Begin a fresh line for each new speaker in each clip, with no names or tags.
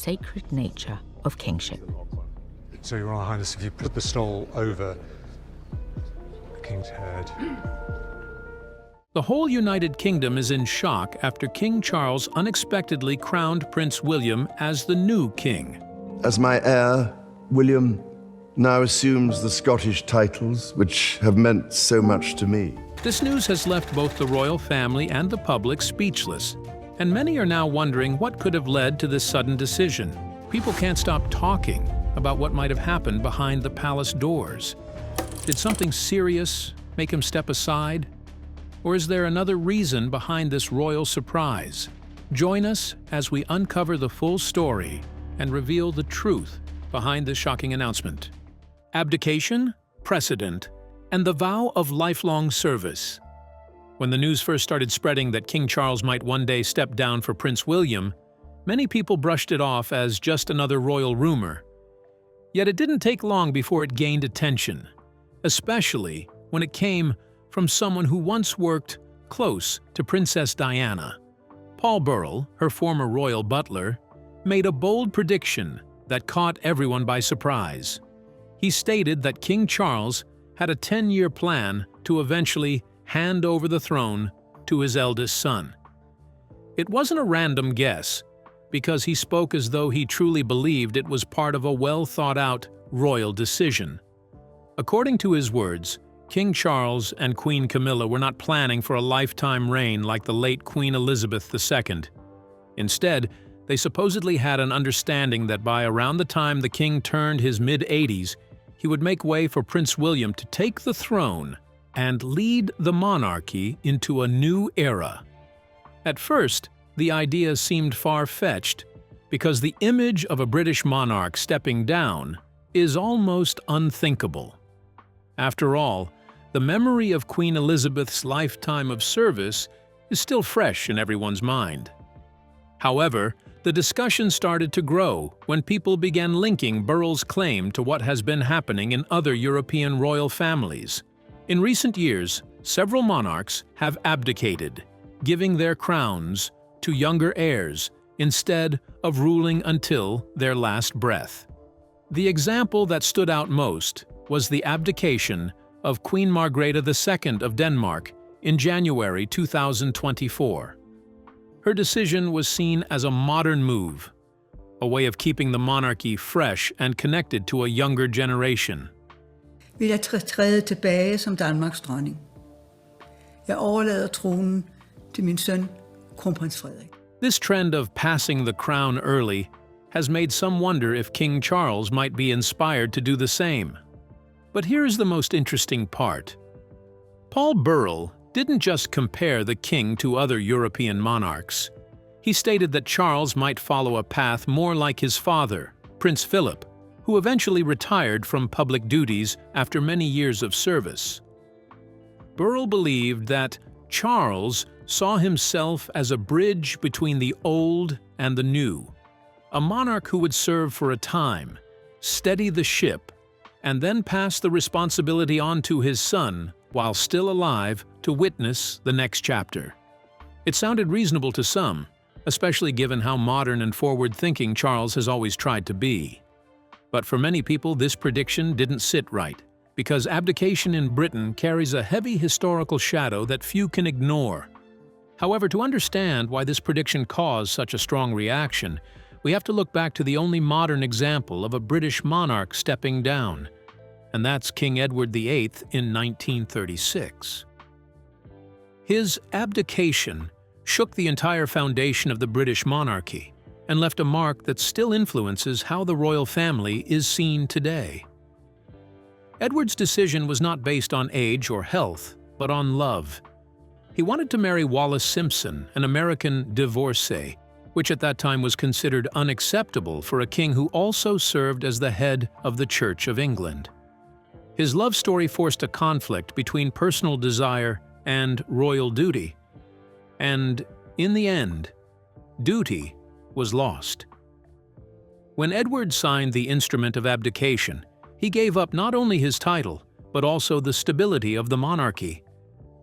sacred nature of kingship.
So, Your Royal Highness, if you put the stole over the king's head.
The whole United Kingdom is in shock after King Charles unexpectedly crowned Prince William as the new king.
As my heir, William now assumes the Scottish titles, which have meant so much to me.
This news has left both the royal family and the public speechless, and many are now wondering what could have led to this sudden decision. People can't stop talking about what might have happened behind the palace doors. Did something serious make him step aside? Or is there another reason behind this royal surprise? Join us as we uncover the full story and reveal the truth behind this shocking announcement. Abdication, precedent, and the vow of lifelong service. When the news first started spreading that King Charles might one day step down for Prince William, many people brushed it off as just another royal rumor. Yet it didn't take long before it gained attention, especially when it came from someone who once worked close to Princess Diana. Paul Burrell, her former royal butler, made a bold prediction that caught everyone by surprise. He stated that King Charles had a 10-year plan to eventually hand over the throne to his eldest son. It wasn't a random guess, because he spoke as though he truly believed it was part of a well-thought-out royal decision. According to his words, King Charles and Queen Camilla were not planning for a lifetime reign like the late Queen Elizabeth II. Instead, they supposedly had an understanding that by around the time the king turned his mid-80s, he would make way for Prince William to take the throne and lead the monarchy into a new era. At first, the idea seemed far-fetched, because the image of a British monarch stepping down is almost unthinkable. After all, the memory of Queen Elizabeth's lifetime of service is still fresh in everyone's mind. However, the discussion started to grow when people began linking Burrell's claim to what has been happening in other European royal families. In recent years, several monarchs have abdicated, giving their crowns to younger heirs instead of ruling until their last breath. The example that stood out most was the abdication of Queen Margrethe II of Denmark in January 2024. Her decision was seen as a modern move, a way of keeping the monarchy fresh and connected to a younger generation.
Vil jeg træde tilbage som Danmarks dronning. Jeg overlader tronen til min søn, kronprins Frederik.
This trend of passing the crown early has made some wonder if King Charles might be inspired to do the same. But here's the most interesting part. Paul Burrell didn't just compare the king to other European monarchs. He stated that Charles might follow a path more like his father, Prince Philip, who eventually retired from public duties after many years of service. Burrell believed that Charles saw himself as a bridge between the old and the new, a monarch who would serve for a time, steady the ship, and then pass the responsibility on to his son while still alive to witness the next chapter. It sounded reasonable to some, especially given how modern and forward-thinking Charles has always tried to be. But for many people, this prediction didn't sit right, because abdication in Britain carries a heavy historical shadow that few can ignore. However, to understand why this prediction caused such a strong reaction, we have to look back to the only modern example of a British monarch stepping down, and that's King Edward VIII in 1936. His abdication shook the entire foundation of the British monarchy and left a mark that still influences how the royal family is seen today. Edward's decision was not based on age or health, but on love. He wanted to marry Wallis Simpson, an American divorcee, which at that time was considered unacceptable for a king who also served as the head of the Church of England. His love story forced a conflict between personal desire and royal duty. And in the end, duty was lost. When Edward signed the instrument of abdication, he gave up not only his title, but also the stability of the monarchy.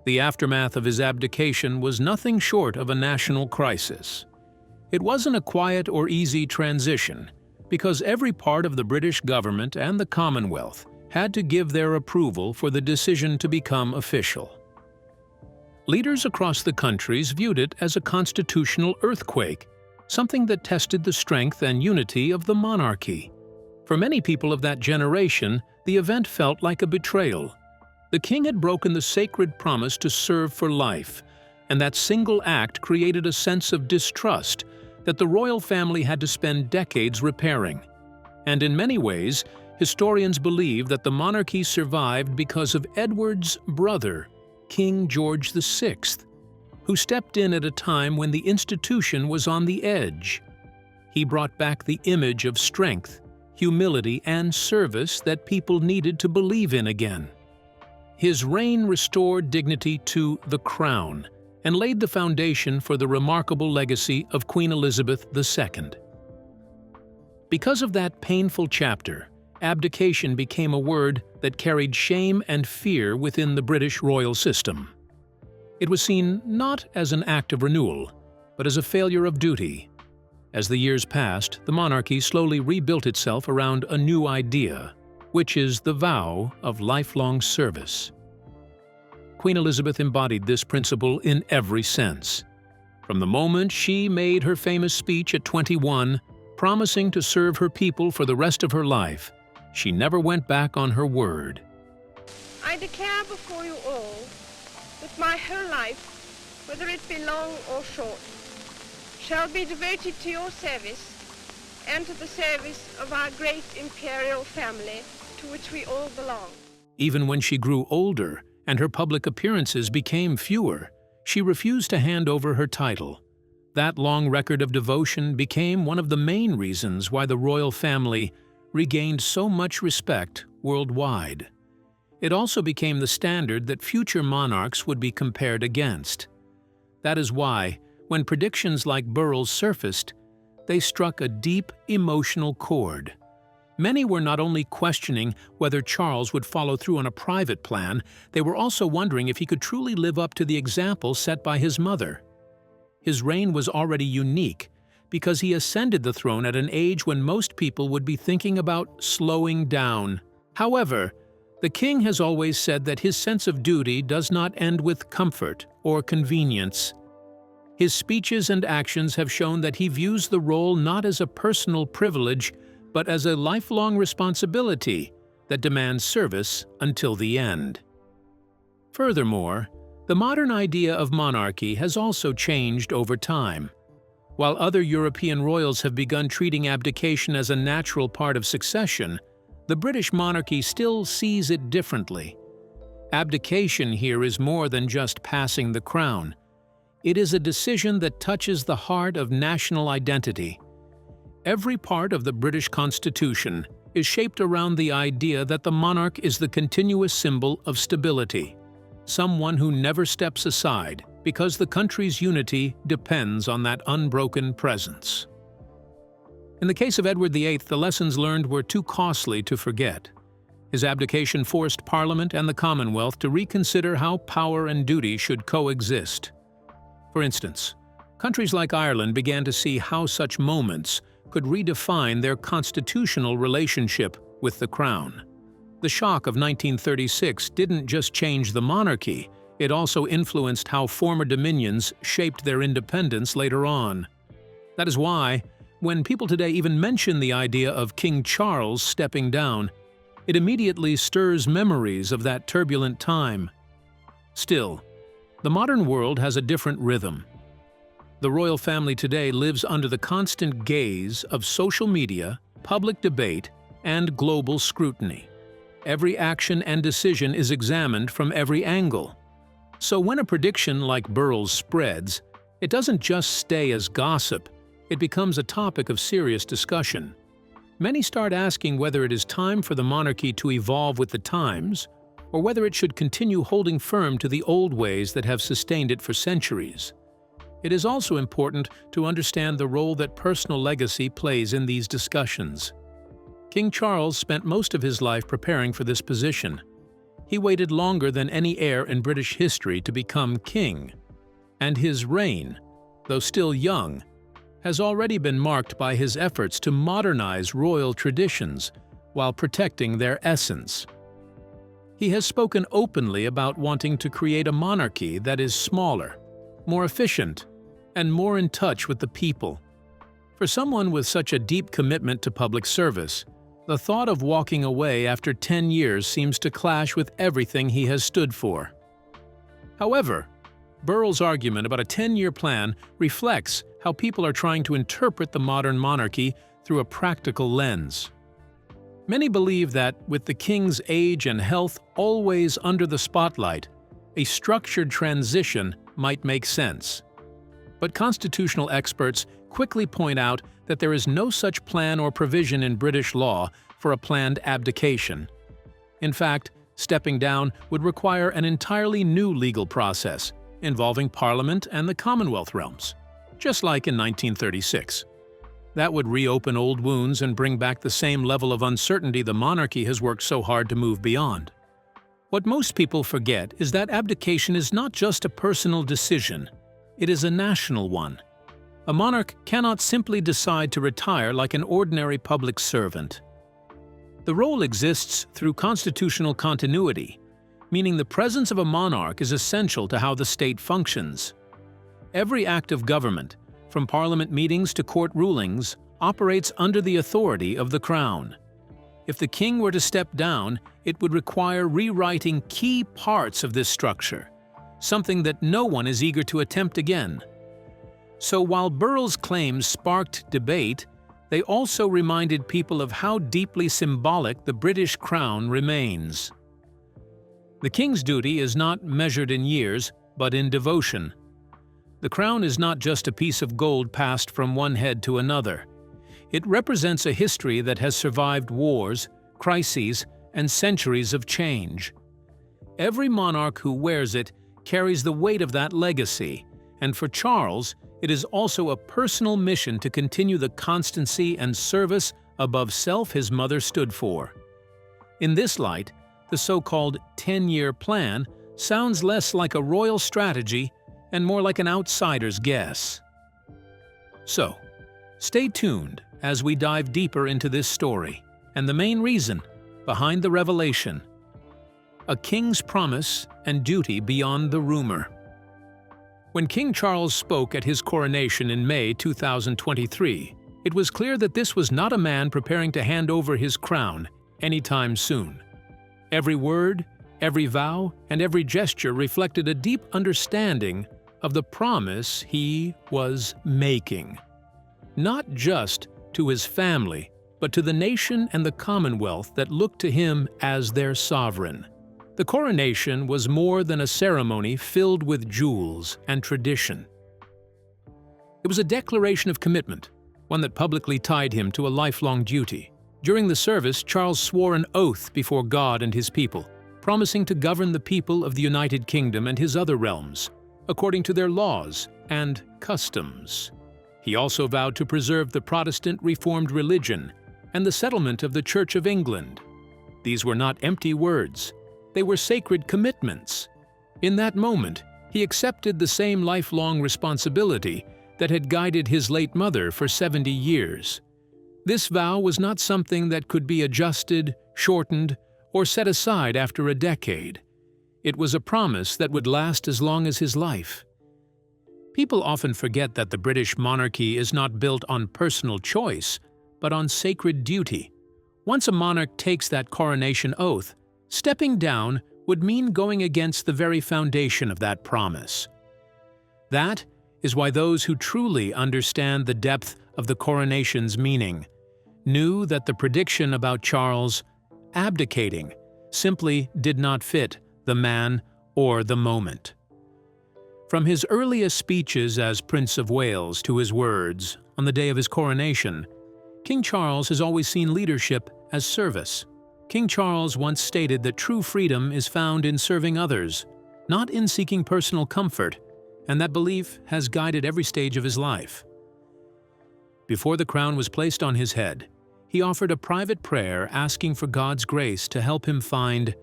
The aftermath of his abdication was nothing short of a national crisis. It wasn't a quiet or easy transition, because every part of the British government and the Commonwealth had to give their approval for the decision to become official. Leaders across the countries viewed it as a constitutional earthquake, something that tested the strength and unity of the monarchy. For many people of that generation, the event felt like a betrayal. The king had broken the sacred promise to serve for life, and that single act created a sense of distrust that the royal family had to spend decades repairing. And in many ways, historians believe that the monarchy survived because of Edward's brother, King George VI, who stepped in at a time when the institution was on the edge. He brought back the image of strength, humility, and service that people needed to believe in again. His reign restored dignity to the crown and laid the foundation for the remarkable legacy of Queen Elizabeth II. Because of that painful chapter, abdication became a word that carried shame and fear within the British royal system. It was seen not as an act of renewal, but as a failure of duty. As the years passed, the monarchy slowly rebuilt itself around a new idea, which is the vow of lifelong service. Queen Elizabeth embodied this principle in every sense. From the moment she made her famous speech at 21, promising to serve her people for the rest of her life, she never went back on her word.
I declare before you all that my whole life, whether it be long or short, shall be devoted to your service and to the service of our great imperial family to which we all belong.
Even when she grew older and her public appearances became fewer, she refused to hand over her title. That long record of devotion became one of the main reasons why the royal family regained so much respect worldwide. It also became the standard that future monarchs would be compared against. That is why, when predictions like Burrell's surfaced, they struck a deep emotional chord. Many were not only questioning whether Charles would follow through on a private plan, they were also wondering if he could truly live up to the example set by his mother. His reign was already unique because he ascended the throne at an age when most people would be thinking about slowing down. However, the king has always said that his sense of duty does not end with comfort or convenience. His speeches and actions have shown that he views the role not as a personal privilege, but as a lifelong responsibility that demands service until the end. Furthermore, the modern idea of monarchy has also changed over time. While other European royals have begun treating abdication as a natural part of succession, the British monarchy still sees it differently. Abdication here is more than just passing the crown. It is a decision that touches the heart of national identity. Every part of the British Constitution is shaped around the idea that the monarch is the continuous symbol of stability, someone who never steps aside because the country's unity depends on that unbroken presence. In the case of Edward VIII, the lessons learned were too costly to forget. His abdication forced Parliament and the Commonwealth to reconsider how power and duty should coexist. For instance, countries like Ireland began to see how such moments could redefine their constitutional relationship with the crown. The shock of 1936 didn't just change the monarchy, it also influenced how former dominions shaped their independence later on. That is why, when people today even mention the idea of King Charles stepping down, it immediately stirs memories of that turbulent time. Still, the modern world has a different rhythm. The royal family today lives under the constant gaze of social media, public debate, and global scrutiny. Every action and decision is examined from every angle. So when a prediction like Burrell's spreads, it doesn't just stay as gossip, it becomes a topic of serious discussion. Many start asking whether it is time for the monarchy to evolve with the times, or whether it should continue holding firm to the old ways that have sustained it for centuries. It is also important to understand the role that personal legacy plays in these discussions. King Charles spent most of his life preparing for this position. He waited longer than any heir in British history to become king, and his reign, though still young, has already been marked by his efforts to modernize royal traditions while protecting their essence. He has spoken openly about wanting to create a monarchy that is smaller, more efficient, and more in touch with the people. For someone with such a deep commitment to public service, the thought of walking away after 10 years seems to clash with everything he has stood for. However, Burrell's argument about a 10-year plan reflects how people are trying to interpret the modern monarchy through a practical lens. Many believe that, with the king's age and health always under the spotlight, a structured transition might make sense. But constitutional experts quickly point out that there is no such plan or provision in British law for a planned abdication. In fact, stepping down would require an entirely new legal process, involving Parliament and the Commonwealth realms, just like in 1936. That would reopen old wounds and bring back the same level of uncertainty the monarchy has worked so hard to move beyond. What most people forget is that abdication is not just a personal decision, it is a national one. A monarch cannot simply decide to retire like an ordinary public servant. The role exists through constitutional continuity, meaning the presence of a monarch is essential to how the state functions. Every act of government, from parliament meetings to court rulings, operates under the authority of the Crown. If the king were to step down, it would require rewriting key parts of this structure, something that no one is eager to attempt again. So while Burrell's claims sparked debate, they also reminded people of how deeply symbolic the British Crown remains. The king's duty is not measured in years, but in devotion. The crown is not just a piece of gold passed from one head to another. It represents a history that has survived wars, crises, and centuries of change. Every monarch who wears it carries the weight of that legacy, and for Charles, it is also a personal mission to continue the constancy and service above self his mother stood for. In this light, the so-called 10-year plan sounds less like a royal strategy and more like an outsider's guess. So, stay tuned as we dive deeper into this story and the main reason behind the revelation: a king's promise and duty beyond the rumor. When King Charles spoke at his coronation in May 2023, it was clear that this was not a man preparing to hand over his crown anytime soon. Every word, every vow, and every gesture reflected a deep understanding of the promise he was making. Not just to his family, but to the nation and the Commonwealth that looked to him as their sovereign. The coronation was more than a ceremony filled with jewels and tradition. It was a declaration of commitment, one that publicly tied him to a lifelong duty. During the service, Charles swore an oath before God and his people, promising to govern the people of the United Kingdom and his other realms, according to their laws and customs. He also vowed to preserve the Protestant Reformed religion and the settlement of the Church of England. These were not empty words. They were sacred commitments. In that moment, he accepted the same lifelong responsibility that had guided his late mother for 70 years. This vow was not something that could be adjusted, shortened, or set aside after a decade. It was a promise that would last as long as his life. People often forget that the British monarchy is not built on personal choice, but on sacred duty. Once a monarch takes that coronation oath, stepping down would mean going against the very foundation of that promise. That is why those who truly understand the depth of the coronation's meaning knew that the prediction about Charles abdicating simply did not fit the man or the moment. From his earliest speeches as Prince of Wales to his words on the day of his coronation, King Charles has always seen leadership as service. King Charles once stated that true freedom is found in serving others, not in seeking personal comfort, and that belief has guided every stage of his life. Before the crown was placed on his head, he offered a private prayer asking for God's grace to help him find,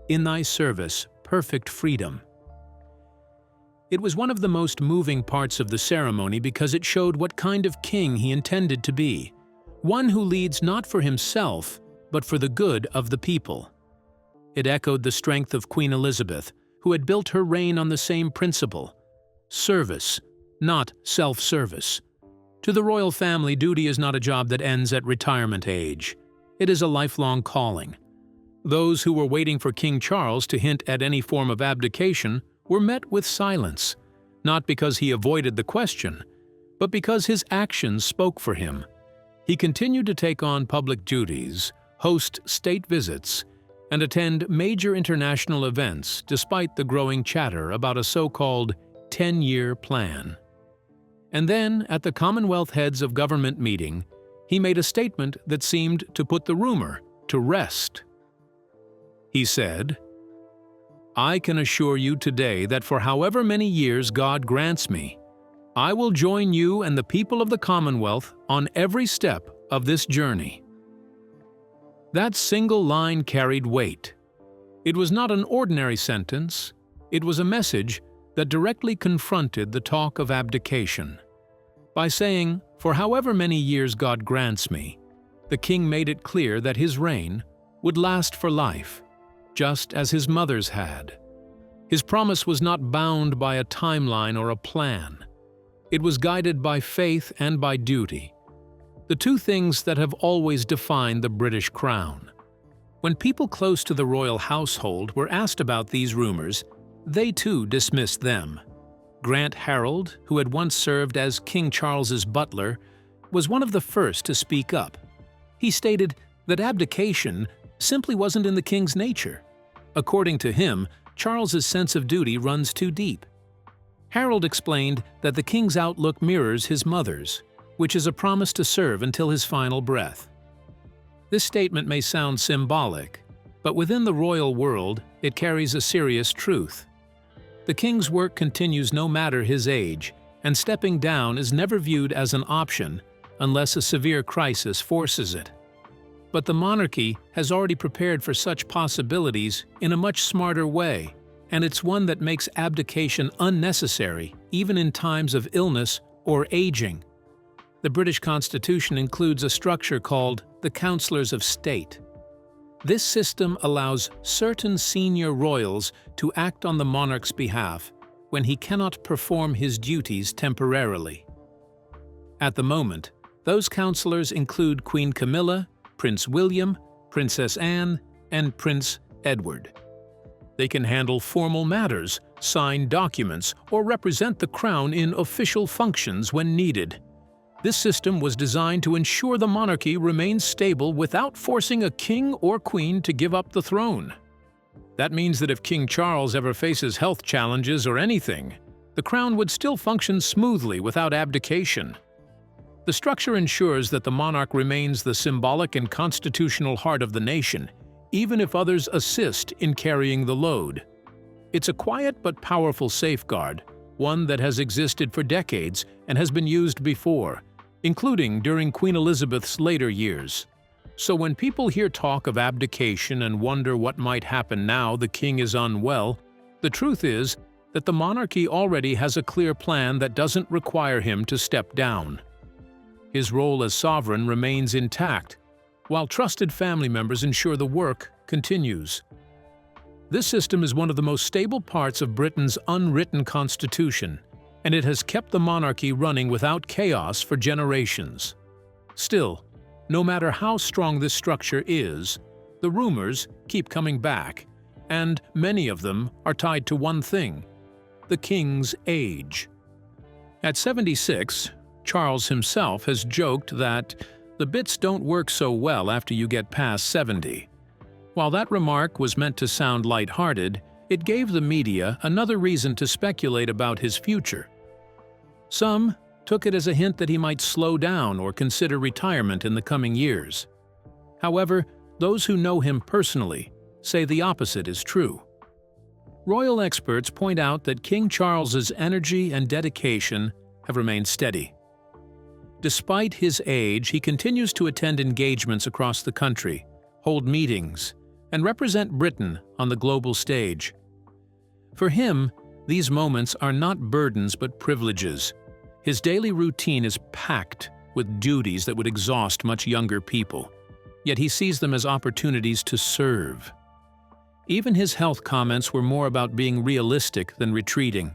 in thy service, perfect freedom. It was one of the most moving parts of the ceremony because it showed what kind of king he intended to be, one who leads not for himself, but for the good of the people. It echoed the strength of Queen Elizabeth, who had built her reign on the same principle: service, not self-service. To the royal family, duty is not a job that ends at retirement age. It is a lifelong calling. Those who were waiting for King Charles to hint at any form of abdication were met with silence, not because he avoided the question, but because his actions spoke for him. He continued to take on public duties, host state visits, and attend major international events despite the growing chatter about a so-called 10-year plan. And then, at the Commonwealth Heads of Government meeting, he made a statement that seemed to put the rumor to rest. He said, "I can assure you today that for however many years God grants me, I will join you and the people of the Commonwealth on every step of this journey." That single line carried weight. It was not an ordinary sentence. It was a message that directly confronted the talk of abdication. By saying, "For however many years God grants me," the king made it clear that his reign would last for life, just as his mother's had. His promise was not bound by a timeline or a plan. It was guided by faith and by duty, the two things that have always defined the British crown. When people close to the royal household were asked about these rumors, they too dismissed them. Grant Harold, who had once served as King Charles's butler, was one of the first to speak up. He stated that abdication simply wasn't in the king's nature. According to him, Charles's sense of duty runs too deep. Harold explained that the king's outlook mirrors his mother's, which is a promise to serve until his final breath. This statement may sound symbolic, but within the royal world, it carries a serious truth. The king's work continues no matter his age, and stepping down is never viewed as an option unless a severe crisis forces it. But the monarchy has already prepared for such possibilities in a much smarter way, and it's one that makes abdication unnecessary even in times of illness or aging. The British Constitution includes a structure called the Councillors of State. This system allows certain senior royals to act on the monarch's behalf when he cannot perform his duties temporarily. At the moment, those councillors include Queen Camilla, Prince William, Princess Anne, and Prince Edward. They can handle formal matters, sign documents, or represent the crown in official functions when needed. This system was designed to ensure the monarchy remains stable without forcing a king or queen to give up the throne. That means that if King Charles ever faces health challenges or anything, the crown would still function smoothly without abdication. The structure ensures that the monarch remains the symbolic and constitutional heart of the nation, even if others assist in carrying the load. It's a quiet but powerful safeguard, one that has existed for decades and has been used before, including during Queen Elizabeth's later years. So when people hear talk of abdication and wonder what might happen now the king is unwell, the truth is that the monarchy already has a clear plan that doesn't require him to step down. His role as sovereign remains intact, while trusted family members ensure the work continues. This system is one of the most stable parts of Britain's unwritten constitution, and it has kept the monarchy running without chaos for generations. Still, no matter how strong this structure is, the rumors keep coming back, and many of them are tied to one thing: the king's age. At 76, Charles himself has joked that the bits don't work so well after you get past 70. While that remark was meant to sound lighthearted, it gave the media another reason to speculate about his future. Some took it as a hint that he might slow down or consider retirement in the coming years. However, those who know him personally say the opposite is true. Royal experts point out that King Charles's energy and dedication have remained steady. Despite his age, he continues to attend engagements across the country, hold meetings, and represent Britain on the global stage. For him, These moments are not burdens but privileges. His daily routine is packed with duties that would exhaust much younger people, yet he sees them as opportunities to serve. Even his health comments were more about being realistic than retreating.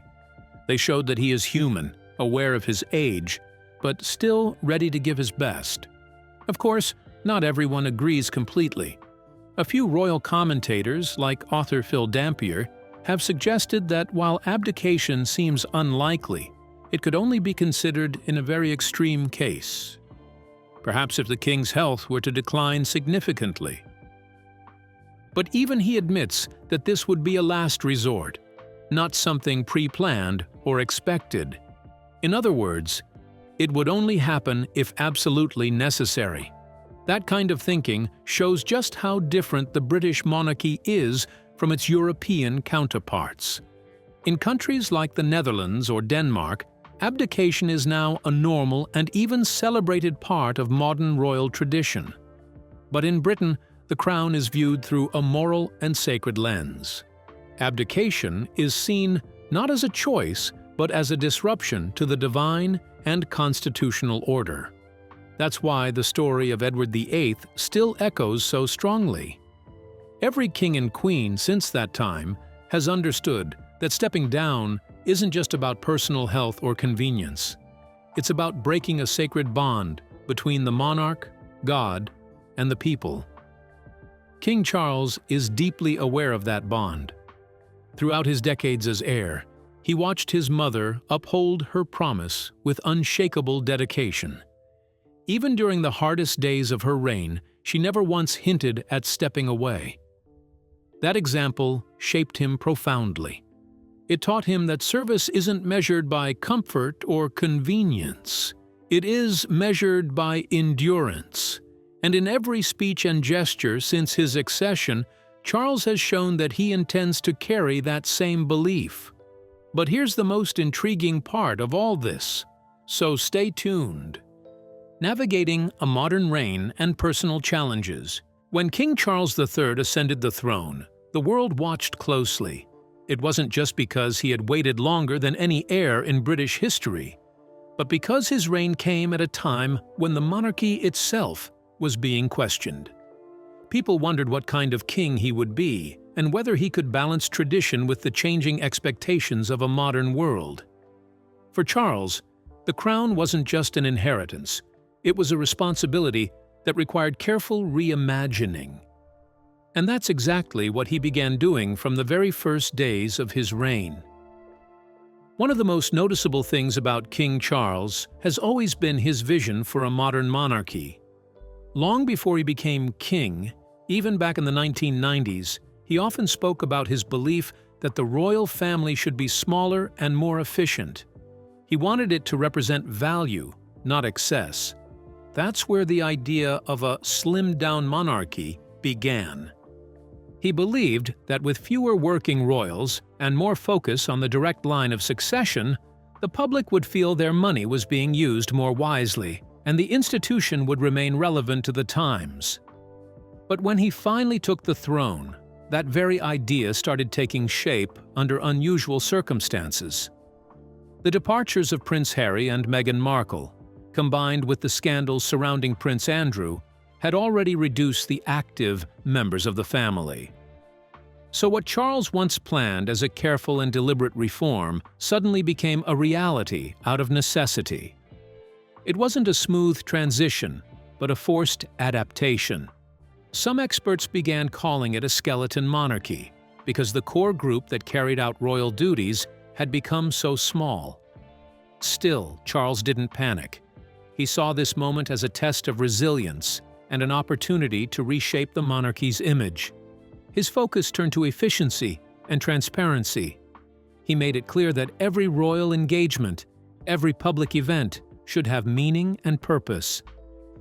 They showed that he is human, aware of his age, but still ready to give his best. Of course, not everyone agrees completely. A few royal commentators, like author Phil Dampier, have suggested that while abdication seems unlikely, it could only be considered in a very extreme case. Perhaps if the king's health were to decline significantly. But even he admits that this would be a last resort, not something pre-planned or expected. In other words, it would only happen if absolutely necessary. That kind of thinking shows just how different the British monarchy is from its European counterparts. In countries like the Netherlands or Denmark, abdication is now a normal and even celebrated part of modern royal tradition. But in Britain, the crown is viewed through a moral and sacred lens. Abdication is seen not as a choice, but as a disruption to the divine and constitutional order. That's why the story of Edward VIII still echoes so strongly. Every king and queen since that time has understood that stepping down isn't just about personal health or convenience. It's about breaking a sacred bond between the monarch, God, and the people. King Charles is deeply aware of that bond. Throughout his decades as heir, he watched his mother uphold her promise with unshakable dedication. Even during the hardest days of her reign, she never once hinted at stepping away. That example shaped him profoundly. It taught him that service isn't measured by comfort or convenience. It is measured by endurance. And in every speech and gesture since his accession, Charles has shown that he intends to carry that same belief. But here's the most intriguing part of all this, so stay tuned. Navigating a modern reign and personal challenges. When King Charles III ascended the throne, the world watched closely. It wasn't just because he had waited longer than any heir in British history, but because his reign came at a time when the monarchy itself was being questioned. People wondered what kind of king he would be and whether he could balance tradition with the changing expectations of a modern world. For Charles, the crown wasn't just an inheritance, it was a responsibility that required careful reimagining. And that's exactly what he began doing from the very first days of his reign. One of the most noticeable things about King Charles has always been his vision for a modern monarchy. Long before he became king, even back in the 1990s, he often spoke about his belief that the royal family should be smaller and more efficient. He wanted it to represent value, not excess. That's where the idea of a slimmed-down monarchy began. He believed that with fewer working royals and more focus on the direct line of succession, the public would feel their money was being used more wisely, and the institution would remain relevant to the times. But when he finally took the throne, that very idea started taking shape under unusual circumstances. The departures of Prince Harry and Meghan Markle, combined with the scandals surrounding Prince Andrew, had already reduced the active members of the family. So what Charles once planned as a careful and deliberate reform suddenly became a reality out of necessity. It wasn't a smooth transition, but a forced adaptation. Some experts began calling it a skeleton monarchy, because the core group that carried out royal duties had become so small. Still, Charles didn't panic. He saw this moment as a test of resilience and an opportunity to reshape the monarchy's image. His focus turned to efficiency and transparency. He made it clear that every royal engagement, every public event, should have meaning and purpose.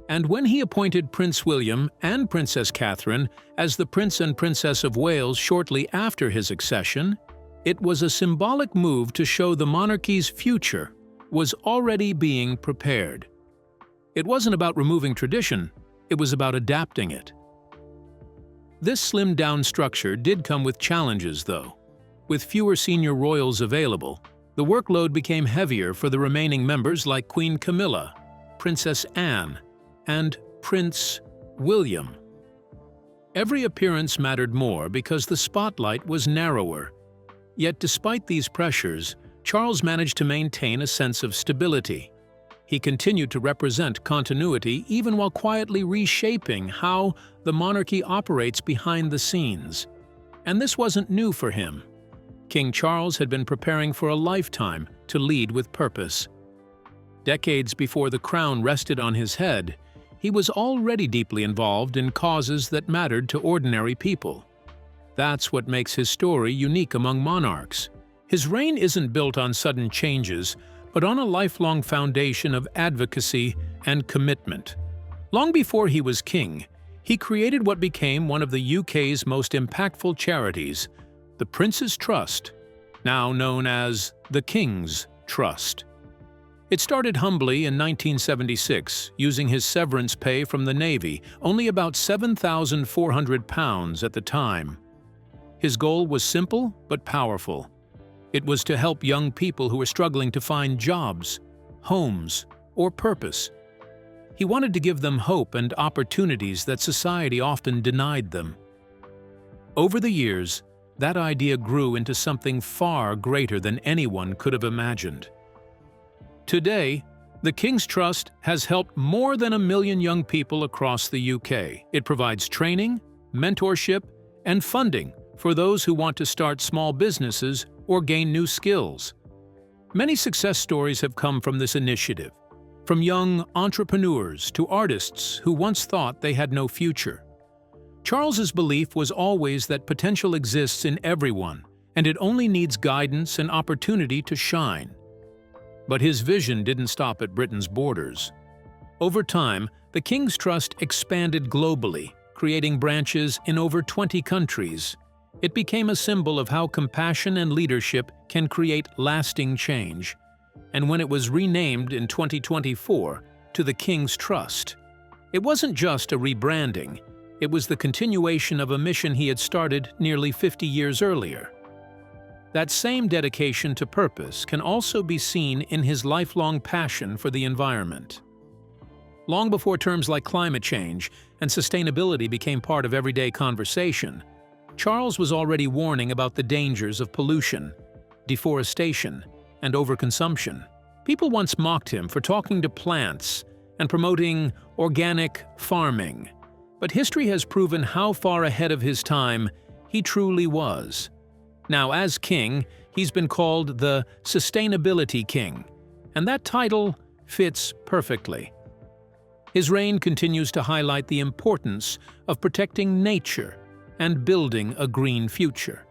And when he appointed Prince William and Princess Catherine as the Prince and Princess of Wales shortly after his accession, it was a symbolic move to show the monarchy's future was already being prepared. It wasn't about removing tradition, it was about adapting it. This slimmed-down structure did come with challenges, though. with fewer senior royals available, the workload became heavier for the remaining members like Queen Camilla, Princess Anne, and Prince William. Every appearance mattered more because the spotlight was narrower. Yet despite these pressures, Charles managed to maintain a sense of stability. He continued to represent continuity even while quietly reshaping how the monarchy operates behind the scenes. And this wasn't new for him. King Charles had been preparing for a lifetime to lead with purpose. Decades before the crown rested on his head, he was already deeply involved in causes that mattered to ordinary people. That's what makes his story unique among monarchs. His reign isn't built on sudden changes, but on a lifelong foundation of advocacy and commitment. Long before he was king, he created what became one of the UK's most impactful charities, the Prince's Trust, now known as the King's Trust. It started humbly in 1976, using his severance pay from the Navy, only about £7,400 at the time. His goal was simple but powerful. It was to help young people who were struggling to find jobs, homes, or purpose. He wanted to give them hope and opportunities that society often denied them. Over the years, that idea grew into something far greater than anyone could have imagined. Today, the King's Trust has helped more than 1 million young people across the UK. It provides training, mentorship, and funding for those who want to start small businesses or gain new skills. Many success stories have come from this initiative, from young entrepreneurs to artists who once thought they had no future. Charles's belief was always that potential exists in everyone, and it only needs guidance and opportunity to shine. But his vision didn't stop at Britain's borders. Over time, the King's Trust expanded globally, creating branches in over 20 countries. It became a symbol of how compassion and leadership can create lasting change. And when it was renamed in 2024 to the King's Trust, it wasn't just a rebranding, it was the continuation of a mission he had started nearly 50 years earlier. That same dedication to purpose can also be seen in his lifelong passion for the environment. Long before terms like climate change and sustainability became part of everyday conversation, Charles was already warning about the dangers of pollution, deforestation, and overconsumption. People once mocked him for talking to plants and promoting organic farming, but history has proven how far ahead of his time he truly was. Now, as king, he's been called the Sustainability King, and that title fits perfectly. His reign continues to highlight the importance of protecting nature and building a green future.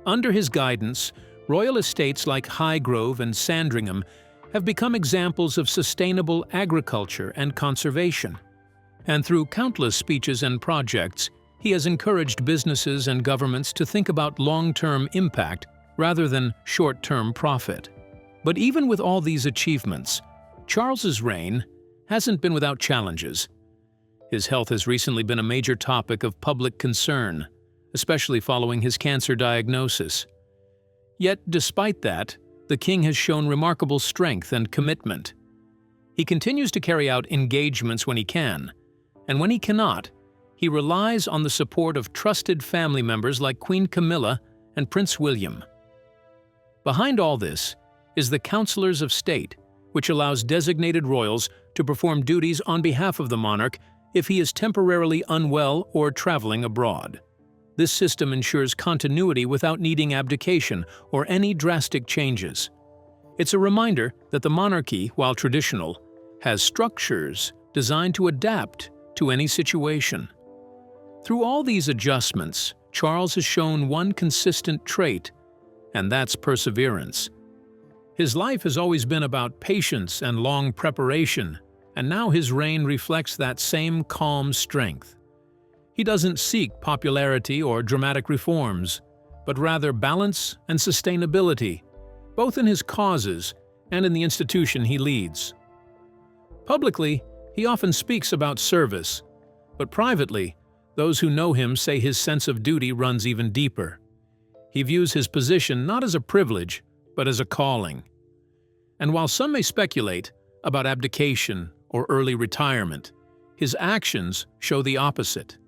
Under his guidance, royal estates like Highgrove and Sandringham have become examples of sustainable agriculture and conservation. And through countless speeches and projects, he has encouraged businesses and governments to think about long-term impact rather than short-term profit. But even with all these achievements, Charles's reign hasn't been without challenges. His health has recently been a major topic of public concern, especially following his cancer diagnosis. Yet, despite that, the king has shown remarkable strength and commitment. He continues to carry out engagements when he can, and when he cannot, he relies on the support of trusted family members like Queen Camilla and Prince William. Behind all this is the Councillors of State, which allows designated royals to perform duties on behalf of the monarch if he is temporarily unwell or traveling abroad. This system ensures continuity without needing abdication or any drastic changes. It's a reminder that the monarchy, while traditional, has structures designed to adapt to any situation. Through all these adjustments, Charles has shown one consistent trait, and that's perseverance. His life has always been about patience and long preparation, and now his reign reflects that same calm strength. He doesn't seek popularity or dramatic reforms, but rather balance and sustainability, both in his causes and in the institution he leads. Publicly, he often speaks about service, but privately, those who know him say his sense of duty runs even deeper. He views his position not as a privilege, but as a calling. And while some may speculate about abdication or early retirement, his actions show the opposite.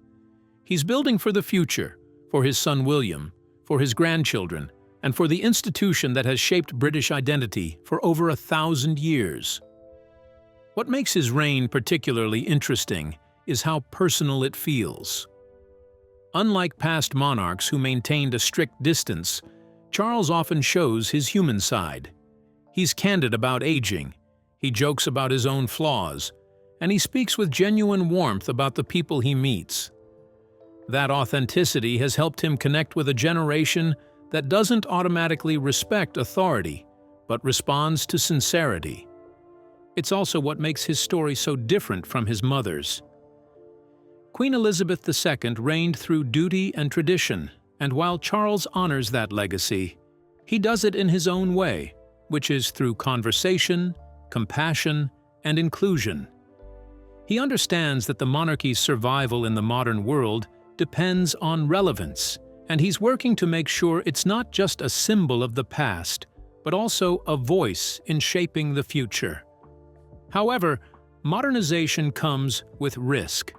He's building for the future, for his son William, for his grandchildren, and for the institution that has shaped British identity for over 1,000 years. What makes his reign particularly interesting is how personal it feels. Unlike past monarchs who maintained a strict distance, Charles often shows his human side. He's candid about aging, he jokes about his own flaws, and he speaks with genuine warmth about the people he meets. That authenticity has helped him connect with a generation that doesn't automatically respect authority, but responds to sincerity. It's also what makes his story so different from his mother's. Queen Elizabeth II reigned through duty and tradition, and while Charles honors that legacy, he does it in his own way, which is through conversation, compassion, and inclusion. He understands that the monarchy's survival in the modern world depends on relevance, and he's working to make sure it's not just a symbol of the past, but also a voice in shaping the future. However, modernization comes with risk.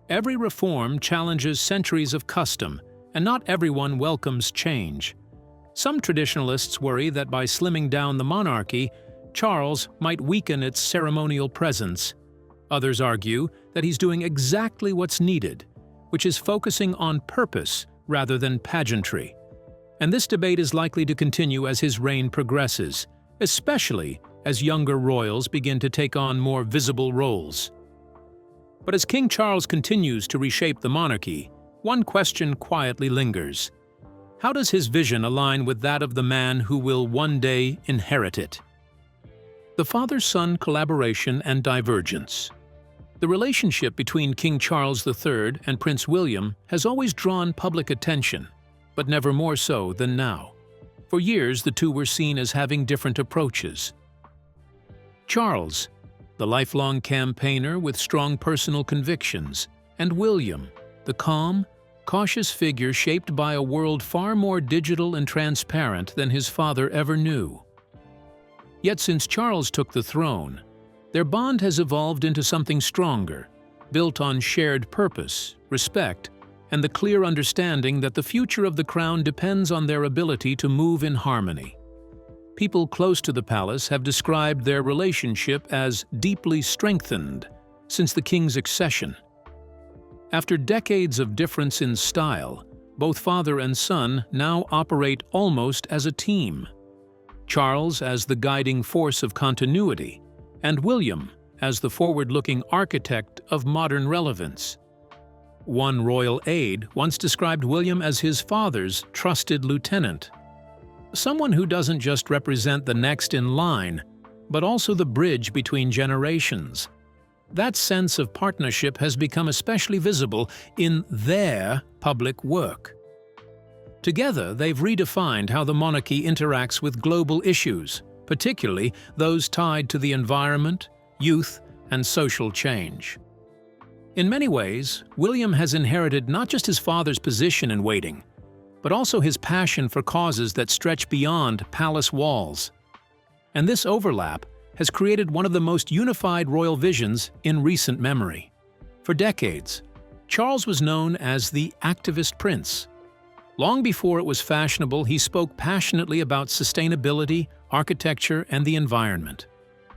Every reform challenges centuries of custom, and not everyone welcomes change. Some traditionalists worry that by slimming down the monarchy, Charles might weaken its ceremonial presence. Others argue that he's doing exactly what's needed, which is focusing on purpose rather than pageantry. And this debate is likely to continue as his reign progresses, especially as younger royals begin to take on more visible roles. But as King Charles continues to reshape the monarchy, one question quietly lingers. How does his vision align with that of the man who will one day inherit it? The father-son collaboration and divergence. The relationship between King Charles III and Prince William has always drawn public attention, but never more so than now. For years, the two were seen as having different approaches. Charles, the lifelong campaigner with strong personal convictions, and William, the calm, cautious figure shaped by a world far more digital and transparent than his father ever knew. Yet since Charles took the throne, their bond has evolved into something stronger, built on shared purpose, respect, and the clear understanding that the future of the crown depends on their ability to move in harmony. People close to the palace have described their relationship as deeply strengthened since the king's accession. After decades of difference in style, both father and son now operate almost as a team. Charles as the guiding force of continuity, and William as the forward-looking architect of modern relevance. One royal aide once described William as his father's trusted lieutenant, someone who doesn't just represent the next in line, but also the bridge between generations. That sense of partnership has become especially visible in their public work. Together, they've redefined how the monarchy interacts with global issues, particularly those tied to the environment, youth, and social change. In many ways, William has inherited not just his father's position in waiting, but also his passion for causes that stretch beyond palace walls. And this overlap has created one of the most unified royal visions in recent memory. For decades, Charles was known as the activist prince. Long before it was fashionable, he spoke passionately about sustainability, architecture, and the environment.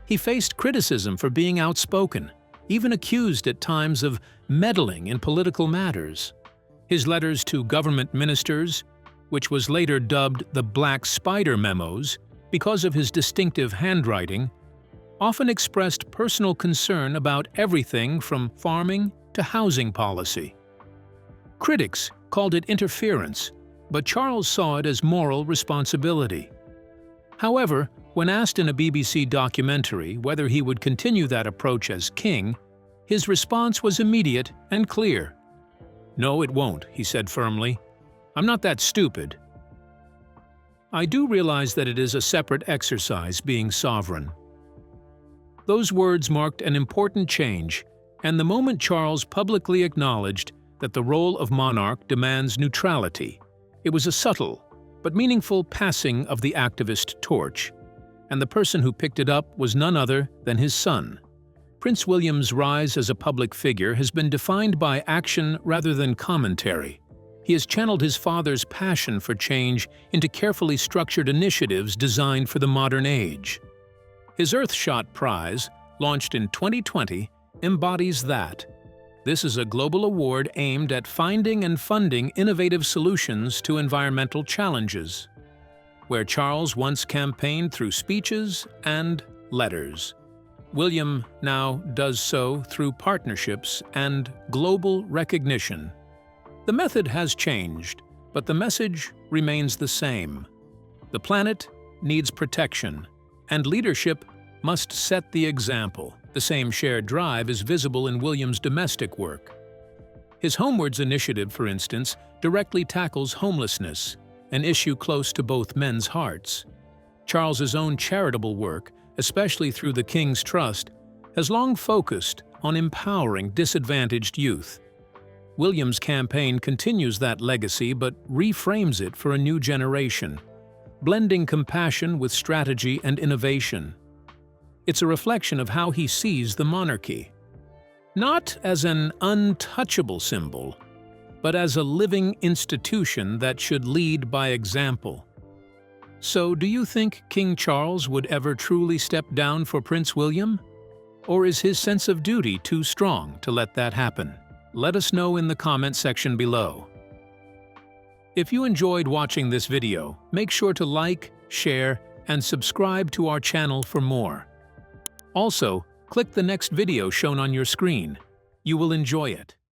He faced criticism for being outspoken, even accused at times of meddling in political matters. His letters to government ministers, which was later dubbed the Black Spider Memos because of his distinctive handwriting, often expressed personal concern about everything from farming to housing policy. Critics called it interference, but Charles saw it as moral responsibility. However, when asked in a BBC documentary whether he would continue that approach as king, his response was immediate and clear. "No, it won't," he said firmly. "I'm not that stupid." I do realize that it is a separate exercise being sovereign. Those words marked an important change, and the moment Charles publicly acknowledged that the role of monarch demands neutrality, it was a subtle but meaningful passing of the activist torch, and the person who picked it up was none other than his son. Prince William's rise as a public figure has been defined by action rather than commentary. He has channeled his father's passion for change into carefully structured initiatives designed for the modern age. His Earthshot Prize, launched in 2020, embodies that. This is a global award aimed at finding and funding innovative solutions to environmental challenges, where Charles once campaigned through speeches and letters. William now does so through partnerships and global recognition. The method has changed, but the message remains the same. The planet needs protection, and leadership must set the example. The same shared drive is visible in William's domestic work. His Homewards initiative, for instance, directly tackles homelessness, an issue close to both men's hearts. Charles's own charitable work, especially through the King's Trust, has long focused on empowering disadvantaged youth. William's campaign continues that legacy but reframes it for a new generation, blending compassion with strategy and innovation. It's a reflection of how he sees the monarchy, not as an untouchable symbol, but as a living institution that should lead by example. So, do you think King Charles would ever truly step down for Prince William? Or is his sense of duty too strong to let that happen? Let us know in the comment section below. If you enjoyed watching this video, make sure to like, share, and subscribe to our channel for more. Also, click the next video shown on your screen. You will enjoy it.